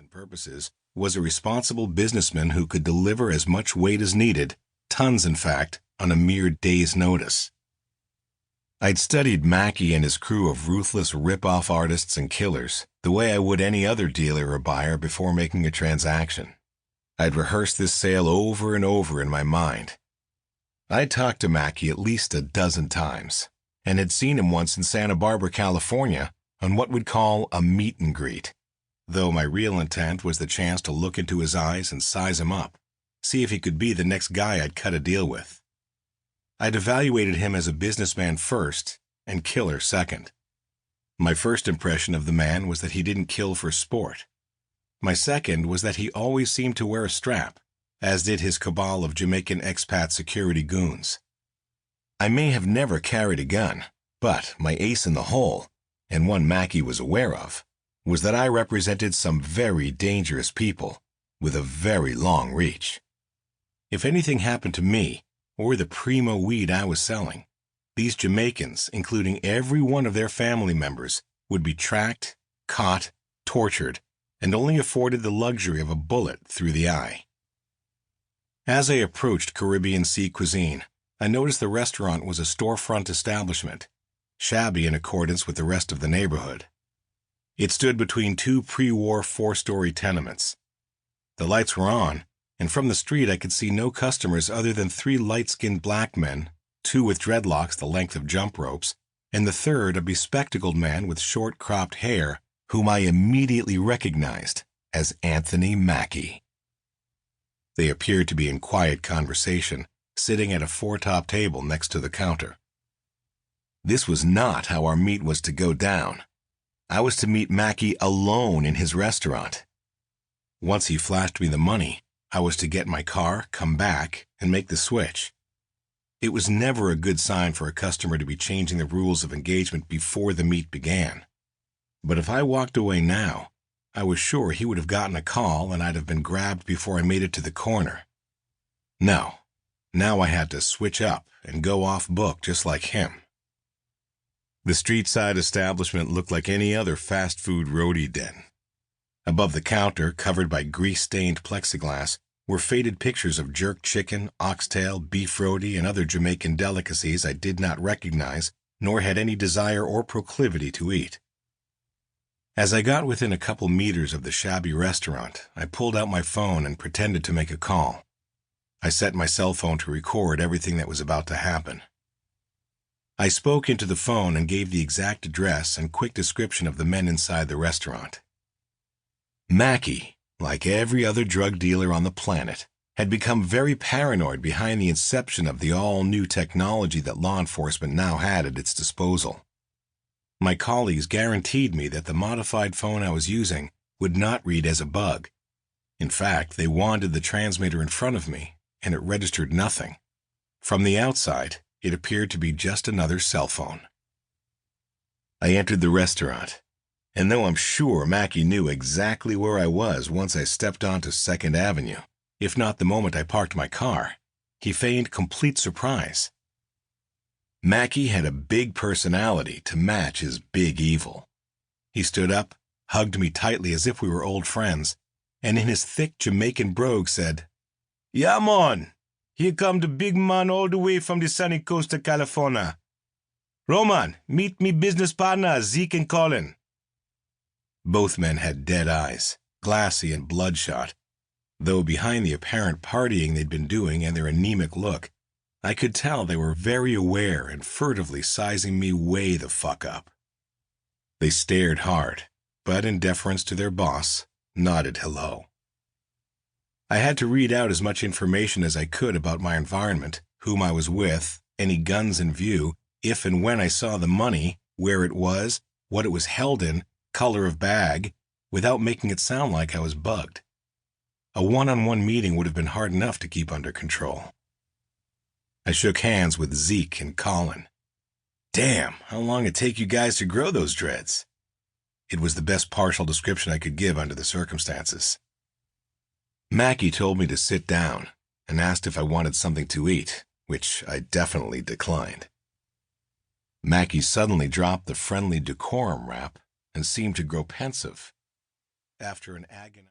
and purposes, was a responsible businessman who could deliver as much weight as needed, tons in fact, on a mere day's notice. I'd studied Mackey and his crew of ruthless rip-off artists and killers the way I would any other dealer or buyer before making a transaction. I'd rehearsed this sale over and over in my mind. I'd talked to Mackey at least a dozen times, and had seen him once in Santa Barbara, California, on what we'd call a meet and greet, though my real intent was the chance to look into his eyes and size him up, see if he could be the next guy I'd cut a deal with. I'd evaluated him as a businessman first and killer second. My first impression of the man was that he didn't kill for sport. My second was that he always seemed to wear a strap, as did his cabal of Jamaican expat security goons. I may have never carried a gun, but my ace in the hole, and one Mackey was aware of, was that I represented some very dangerous people with a very long reach. If anything happened to me, or the primo weed I was selling, these Jamaicans, including every one of their family members, would be tracked, caught, tortured, and only afforded the luxury of a bullet through the eye. As I approached Caribbean Sea Cuisine, I noticed the restaurant was a storefront establishment, shabby in accordance with the rest of the neighborhood. It stood between two pre-war four-story tenements. The lights were on, and from the street I could see no customers other than three light-skinned black men, two with dreadlocks the length of jump ropes, and the third a bespectacled man with short-cropped hair, whom I immediately recognized as Anthony Mackey. They appeared to be in quiet conversation, sitting at a four-top table next to the counter. This was not how our meet was to go down. I was to meet Mackey alone in his restaurant. Once he flashed me the money, I was to get my car, come back, and make the switch. It was never a good sign for a customer to be changing the rules of engagement before the meet began. But if I walked away now, I was sure he would have gotten a call and I'd have been grabbed before I made it to the corner. No, now I had to switch up and go off book just like him. The street-side establishment looked like any other fast food roadie den. Above the counter, covered by grease-stained plexiglass, were faded pictures of jerk chicken, oxtail, beef roti, and other Jamaican delicacies I did not recognize, nor had any desire or proclivity to eat. As I got within a couple meters of the shabby restaurant, I pulled out my phone and pretended to make a call. I set my cell phone to record everything that was about to happen. I spoke into the phone and gave the exact address and quick description of the men inside the restaurant. Mackey, like every other drug dealer on the planet, had become very paranoid behind the inception of the all-new technology that law enforcement now had at its disposal. My colleagues guaranteed me that the modified phone I was using would not read as a bug. In fact, they wanded the transmitter in front of me, and it registered nothing. From the outside, it appeared to be just another cell phone. I entered the restaurant, and though I'm sure Mackey knew exactly where I was once I stepped onto 2nd Avenue, if not the moment I parked my car, he feigned complete surprise. Mackey had a big personality to match his big evil. He stood up, hugged me tightly as if we were old friends, and in his thick Jamaican brogue said, "Yeah, man, here come the big man all the way from the sunny coast of California. Roman, meet me business partners, Zeke and Colin." Both men had dead eyes, glassy and bloodshot, though behind the apparent partying they'd been doing and their anemic look, I could tell they were very aware and furtively sizing me way the fuck up. They stared hard, but in deference to their boss, nodded hello. I had to read out as much information as I could about my environment, whom I was with, any guns in view, if and when I saw the money, where it was, what it was held in, color of bag, without making it sound like I was bugged. A one-on-one meeting would have been hard enough to keep under control. I shook hands with Zeke and Colin. Damn, how long it'd take you guys to grow those dreads? It was the best partial description I could give under the circumstances. Mackey told me to sit down and asked if I wanted something to eat, which I definitely declined. Mackey suddenly dropped the friendly decorum rap and seemed to grow pensive. After an agonizing